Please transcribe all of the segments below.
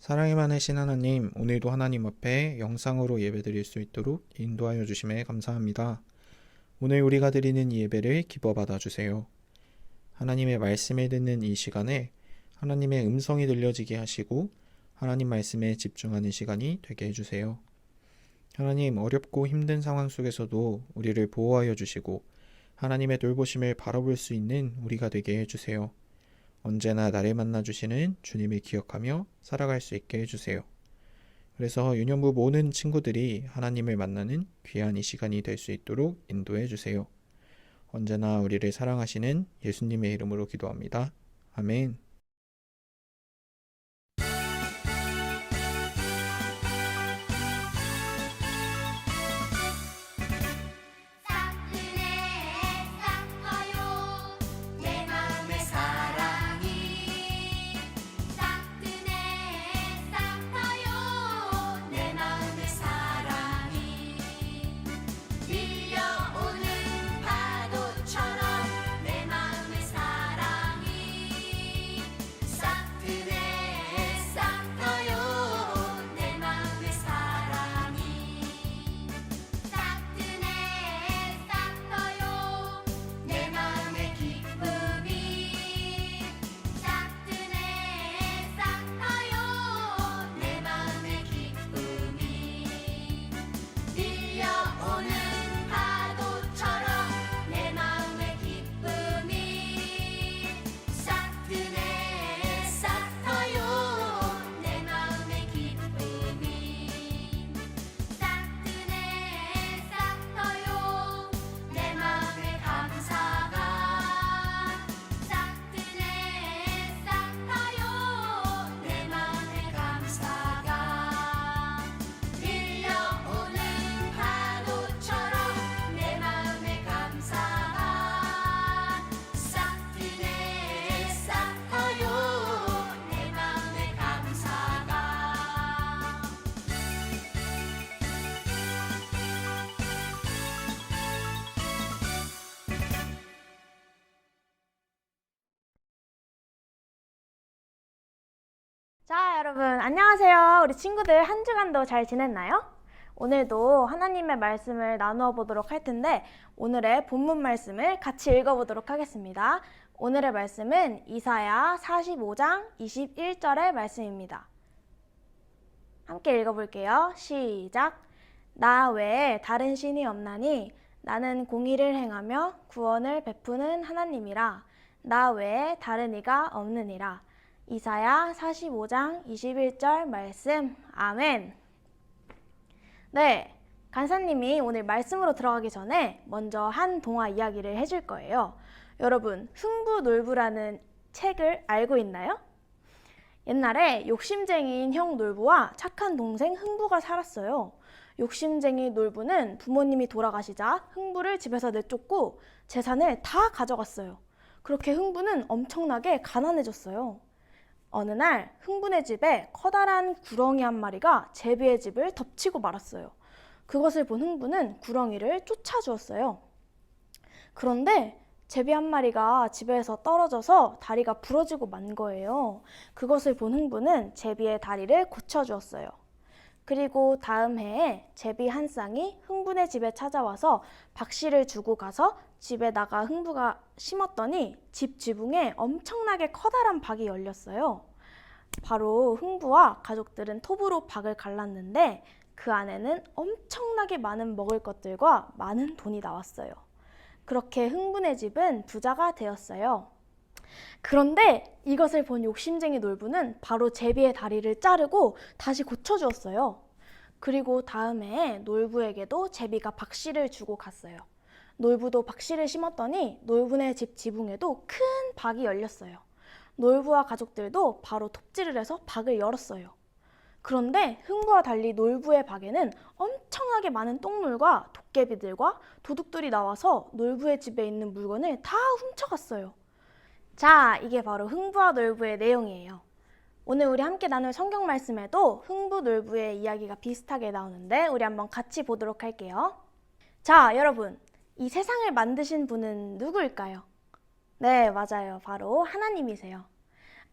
사랑이 많으신 하나님, 오늘도 하나님 앞에 영상으로 예배드릴 수 있도록 인도하여 주심에 감사합니다. 오늘 우리가 드리는 이 예배를 기뻐 받아주세요. 하나님의 말씀을 듣는 이 시간에 하나님의 음성이 들려지게 하시고 하나님 말씀에 집중하는 시간이 되게 해주세요. 하나님, 어렵고 힘든 상황 속에서도 우리를 보호하여 주시고 하나님의 돌보심을 바라볼 수 있는 우리가 되게 해주세요. 언제나 나를 만나주시는 주님을 기억하며 살아갈 수 있게 해주세요. 그래서 유년부 모든 친구들이 하나님을 만나는 귀한 이 시간이 될 수 있도록 인도해 주세요. 언제나 우리를 사랑하시는 예수님의 이름으로 기도합니다. 아멘. 싹트네 싹터요 내 마음의 사랑이 싹트네 싹터요 내 마음의 사랑이 밀려오는 파도처럼 내 마음의 사랑이 싹트네 싹터요 내 마음의 사랑이 싹트네 싹터요 내 마음의 기쁨이 싹트네 싹터요 내 마음의 기쁨이 밀려오는 파도처럼 내 마음의 기쁨이 싹트네 싹터요 내 마음의 기쁨이 싹트네 싹터요 내 마음의 감사가 싹트네 싹터요 내 마음의 감사가 밀려오는 파도처럼 내 마음의 감사가 싹트네 싹터요 내 마음의 감사가 자, 여러분, 안녕하세요. 우리 친구들 한 주간도 잘 지냈나요? 오늘도 하나님의 말씀을 나누어 보도록 할 텐데, 오늘의 본문 말씀을 같이 읽어보도록 하겠습니다. 오늘의 말씀은 이사야 45장 21절의 말씀입니다. 함께 읽어볼게요. 시작! 나 외에 다른 신이 없나니 나는 공의를 행하며 구원을 베푸는 하나님이라. 나 외에 다른 이가 없느니라. 이사야 45장 21절 말씀. 아멘. 네, 간사님이 오늘 말씀으로 들어가기 전에 먼저 한 동화 이야기를 해줄 거예요. 여러분, 흥부놀부라는 책을 알고 있나요? 옛날에 욕심쟁이인 형 놀부와 착한 동생 흥부가 살았어요. 욕심쟁이 놀부는 부모님이 돌아가시자 흥부를 집에서 내쫓고 재산을 다 가져갔어요. 그렇게 흥부는 엄청나게 가난해졌어요. 어느 날 흥부네 집에 커다란 구렁이 한 마리가 제비의 집을 덮치고 말았어요. 그것을 본 흥부는 구렁이를 쫓아주었어요. 그런데 제비 한 마리가 집에서 떨어져서 다리가 부러지고 만 거예요. 그것을 본 흥부는 제비의 다리를 고쳐주었어요. 그리고 다음 해에 제비 한 쌍이 흥부네 집에 찾아와서 박씨를 주고 가서 집에다가 흥부가 심었더니 집 지붕에 엄청나게 커다란 박이 열렸어요. 바로 흥부와 가족들은 톱으로 박을 갈랐는데 그 안에는 엄청나게 많은 먹을 것들과 많은 돈이 나왔어요. 그렇게 흥부네 집은 부자가 되었어요. 그런데 이것을 본 욕심쟁이 놀부는 바로 제비의 다리를 자르고 다시 고쳐주었어요. 그리고 다음 해에 놀부에게도 제비가 박씨를 주고 갔어요. 놀부도 박씨를 심었더니 놀부네 집 지붕에도 큰 박이 열렸어요. 놀부와 가족들도 바로 톱질을 해서 박을 열었어요. 그런데 흥부와 달리 놀부의 박에는 엄청나게 많은 똥물과 도깨비들과 도둑들이 나와서 놀부의 집에 있는 물건을 다 훔쳐갔어요. 자, 이게 바로 흥부와 놀부의 내용이에요. 오늘 우리 함께 나눌 성경 말씀에도 흥부, 놀부의 이야기가 비슷하게 나오는데 우리 한번 같이 보도록 할게요. 자, 여러분, 이 세상을 만드신 분은 누구일까요? 네, 맞아요. 바로 하나님이세요.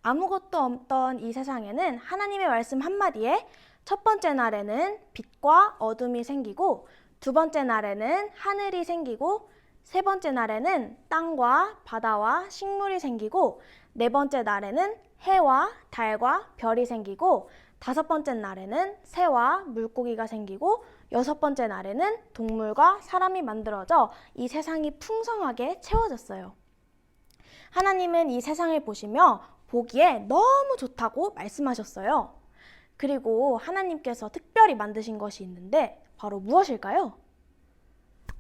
아무것도 없던 이 세상에는 하나님의 말씀 한마디에 첫 번째 날에는 빛과 어둠이 생기고 두 번째 날에는 하늘이 생기고 세 번째 날에는 땅과 바다와 식물이 생기고 네 번째 날에는 해와 달과 별이 생기고 다섯 번째 날에는 새와 물고기가 생기고 여섯 번째 날에는 동물과 사람이 만들어져 이 세상이 풍성하게 채워졌어요. 하나님은 이 세상을 보시며 보기에 너무 좋다고 말씀하셨어요. 그리고 하나님께서 특별히 만드신 것이 있는데 바로 무엇일까요?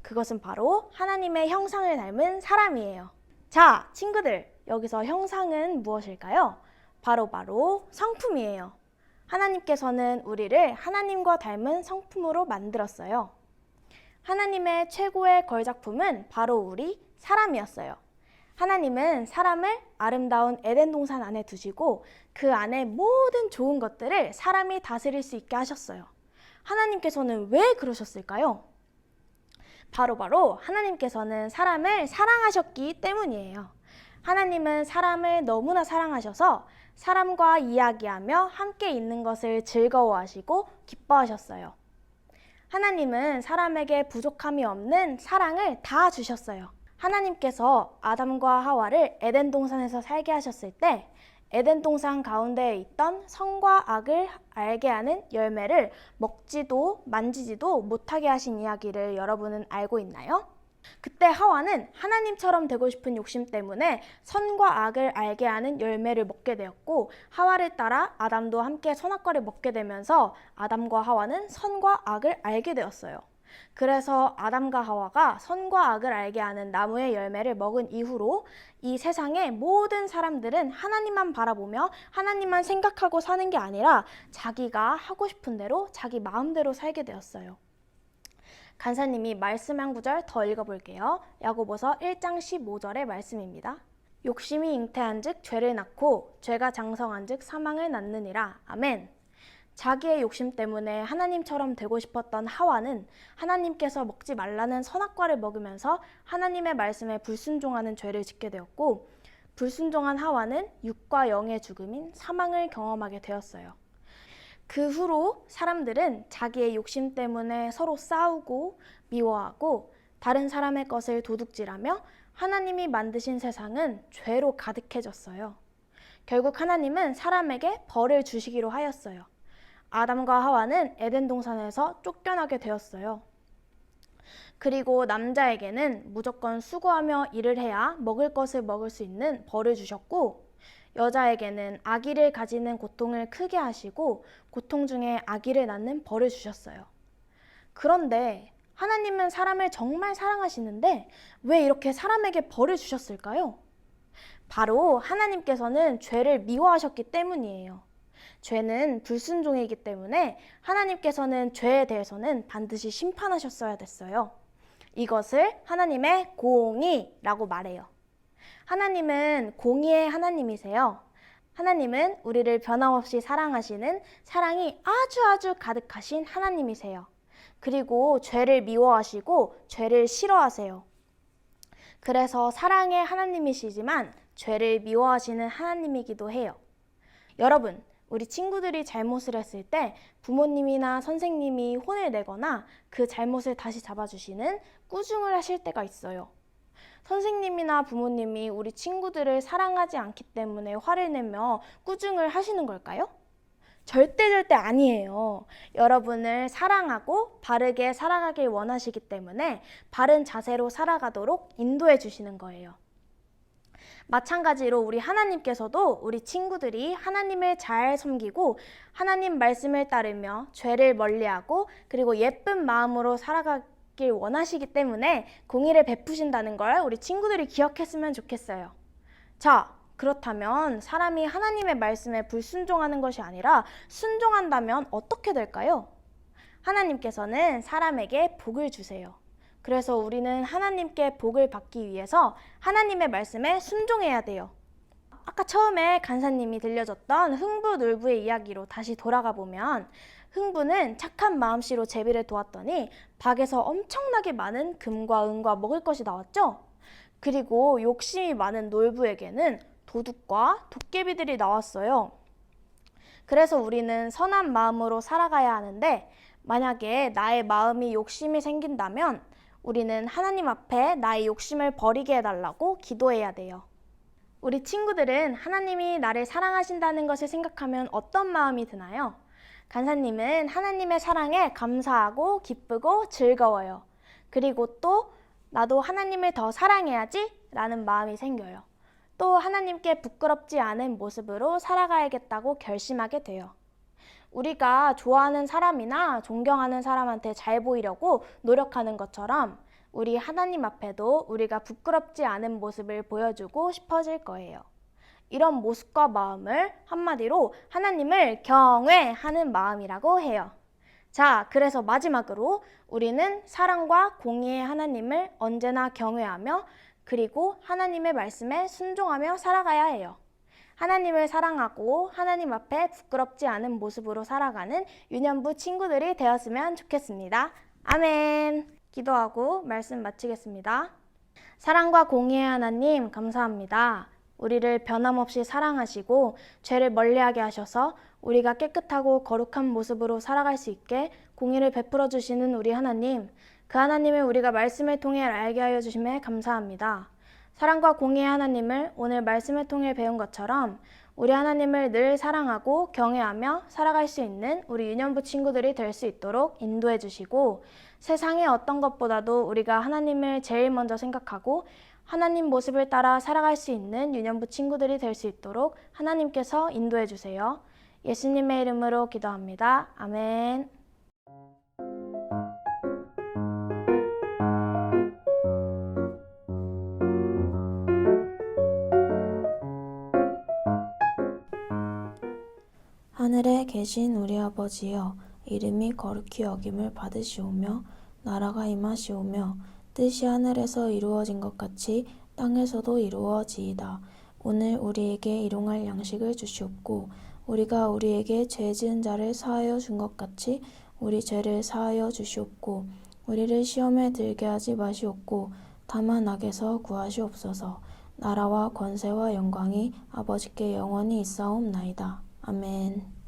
그것은 바로 하나님의 형상을 닮은 사람이에요. 자, 친구들, 여기서 형상은 무엇일까요? 바로 성품이에요. 하나님께서는 우리를 하나님과 닮은 성품으로 만들었어요. 하나님의 최고의 걸작품은 바로 우리 사람이었어요. 하나님은 사람을 아름다운 에덴 동산 안에 두시고 그 안에 모든 좋은 것들을 사람이 다스릴 수 있게 하셨어요. 하나님께서는 왜 그러셨을까요? 바로 하나님께서는 사람을 사랑하셨기 때문이에요. 하나님은 사람을 너무나 사랑하셔서 사람과 이야기하며 함께 있는 것을 즐거워하시고 기뻐하셨어요. 하나님은 사람에게 부족함이 없는 사랑을 다 주셨어요. 하나님께서 아담과 하와를 에덴 동산에서 살게 하셨을 때 에덴 동산 가운데에 있던 선과 악을 알게 하는 열매를 먹지도 만지지도 못하게 하신 이야기를 여러분은 알고 있나요? 그때 하와는 하나님처럼 되고 싶은 욕심 때문에 선과 악을 알게 하는 열매를 먹게 되었고 하와를 따라 아담도 함께 선악과를 먹게 되면서 아담과 하와는 선과 악을 알게 되었어요. 그래서 아담과 하와가 선과 악을 알게 하는 나무의 열매를 먹은 이후로 이 세상의 모든 사람들은 하나님만 바라보며 하나님만 생각하고 사는 게 아니라 자기가 하고 싶은 대로 자기 마음대로 살게 되었어요. 간사님이 말씀 한 구절 더 읽어볼게요. 야고보서 1장 15절의 말씀입니다. 욕심이 잉태한 즉 죄를 낳고 죄가 장성한 즉 사망을 낳느니라. 아멘. 자기의 욕심 때문에 하나님처럼 되고 싶었던 하와는 하나님께서 먹지 말라는 선악과를 먹으면서 하나님의 말씀에 불순종하는 죄를 짓게 되었고 불순종한 하와는 육과 영의 죽음인 사망을 경험하게 되었어요. 그 후로 사람들은 자기의 욕심 때문에 서로 싸우고 미워하고 다른 사람의 것을 도둑질하며 하나님이 만드신 세상은 죄로 가득해졌어요. 결국 하나님은 사람에게 벌을 주시기로 하였어요. 아담과 하와는 에덴 동산에서 쫓겨나게 되었어요. 그리고 남자에게는 무조건 수고하며 일을 해야 먹을 것을 먹을 수 있는 벌을 주셨고 여자에게는 아기를 가지는 고통을 크게 하시고 고통 중에 아기를 낳는 벌을 주셨어요. 그런데 하나님은 사람을 정말 사랑하시는데 왜 이렇게 사람에게 벌을 주셨을까요? 바로 하나님께서는 죄를 미워하셨기 때문이에요. 죄는 불순종이기 때문에 하나님께서는 죄에 대해서는 반드시 심판하셨어야 됐어요. 이것을 하나님의 공의라고 말해요. 하나님은 공의의 하나님이세요. 하나님은 우리를 변함없이 사랑하시는 사랑이 아주 가득하신 하나님이세요. 그리고 죄를 미워하시고 죄를 싫어하세요. 그래서 사랑의 하나님이시지만 죄를 미워하시는 하나님이기도 해요. 여러분, 우리 친구들이 잘못을 했을 때 부모님이나 선생님이 혼을 내거나 그 잘못을 다시 잡아주시는 꾸중을 하실 때가 있어요. 선생님이나 부모님이 우리 친구들을 사랑하지 않기 때문에 화를 내며 꾸중을 하시는 걸까요? 절대 아니에요. 여러분을 사랑하고 바르게 살아가길 원하시기 때문에 바른 자세로 살아가도록 인도해 주시는 거예요. 마찬가지로 우리 하나님께서도 우리 친구들이 하나님을 잘 섬기고 하나님 말씀을 따르며 죄를 멀리하고 그리고 예쁜 마음으로 살아가길 원하시기 때문에 공의를 베푸신다는 걸 우리 친구들이 기억했으면 좋겠어요. 자, 그렇다면 사람이 하나님의 말씀에 불순종하는 것이 아니라 순종한다면 어떻게 될까요? 하나님께서는 사람에게 복을 주세요. 그래서 우리는 하나님께 복을 받기 위해서 하나님의 말씀에 순종해야 돼요. 아까 처음에 간사님이 들려줬던 흥부놀부의 이야기로 다시 돌아가 보면 흥부는 착한 마음씨로 제비를 도왔더니 박에서 엄청나게 많은 금과 은과 먹을 것이 나왔죠. 그리고 욕심이 많은 놀부에게는 도둑과 도깨비들이 나왔어요. 그래서 우리는 선한 마음으로 살아가야 하는데 만약에 나의 마음이 욕심이 생긴다면 우리는 하나님 앞에 나의 욕심을 버리게 해달라고 기도해야 돼요. 우리 친구들은 하나님이 나를 사랑하신다는 것을 생각하면 어떤 마음이 드나요? 간사님은 하나님의 사랑에 감사하고 기쁘고 즐거워요. 그리고 또 나도 하나님을 더 사랑해야지 라는 마음이 생겨요. 또 하나님께 부끄럽지 않은 모습으로 살아가야겠다고 결심하게 돼요. 우리가 좋아하는 사람이나 존경하는 사람한테 잘 보이려고 노력하는 것처럼 우리 하나님 앞에도 우리가 부끄럽지 않은 모습을 보여주고 싶어질 거예요. 이런 모습과 마음을 한마디로 하나님을 경외하는 마음이라고 해요. 자, 그래서 마지막으로 우리는 사랑과 공의의 하나님을 언제나 경외하며 그리고 하나님의 말씀에 순종하며 살아가야 해요. 하나님을 사랑하고 하나님 앞에 부끄럽지 않은 모습으로 살아가는 유년부 친구들이 되었으면 좋겠습니다. 아멘. 기도하고 말씀 마치겠습니다. 사랑과 공의의 하나님 감사합니다. 우리를 변함없이 사랑하시고 죄를 멀리하게 하셔서 우리가 깨끗하고 거룩한 모습으로 살아갈 수 있게 공의를 베풀어 주시는 우리 하나님, 그 하나님을 우리가 말씀을 통해 알게 하여 주심에 감사합니다. 사랑과 공의의 하나님을 오늘 말씀을 통해 배운 것처럼 우리 하나님을 늘 사랑하고 경외하며 살아갈 수 있는 우리 유년부 친구들이 될 수 있도록 인도해 주시고 세상의 어떤 것보다도 우리가 하나님을 제일 먼저 생각하고 하나님 모습을 따라 살아갈 수 있는 유년부 친구들이 될 수 있도록 하나님께서 인도해 주세요. 예수님의 이름으로 기도합니다. 아멘. 하늘에 계신 우리 아버지여, 이름이 거룩히 여김을 받으시오며 나라가 임하시오며 뜻이 하늘에서 이루어진 것 같이 땅에서도 이루어지이다. 오늘 우리에게 일용할 양식을 주시옵고 우리가 우리에게 죄 지은 자를 사하여 준 것 같이 우리 죄를 사하여 주시옵고 우리를 시험에 들게 하지 마시옵고 다만 악에서 구하시옵소서. 나라와 권세와 영광이 아버지께 영원히 있사옵나이다. 아멘.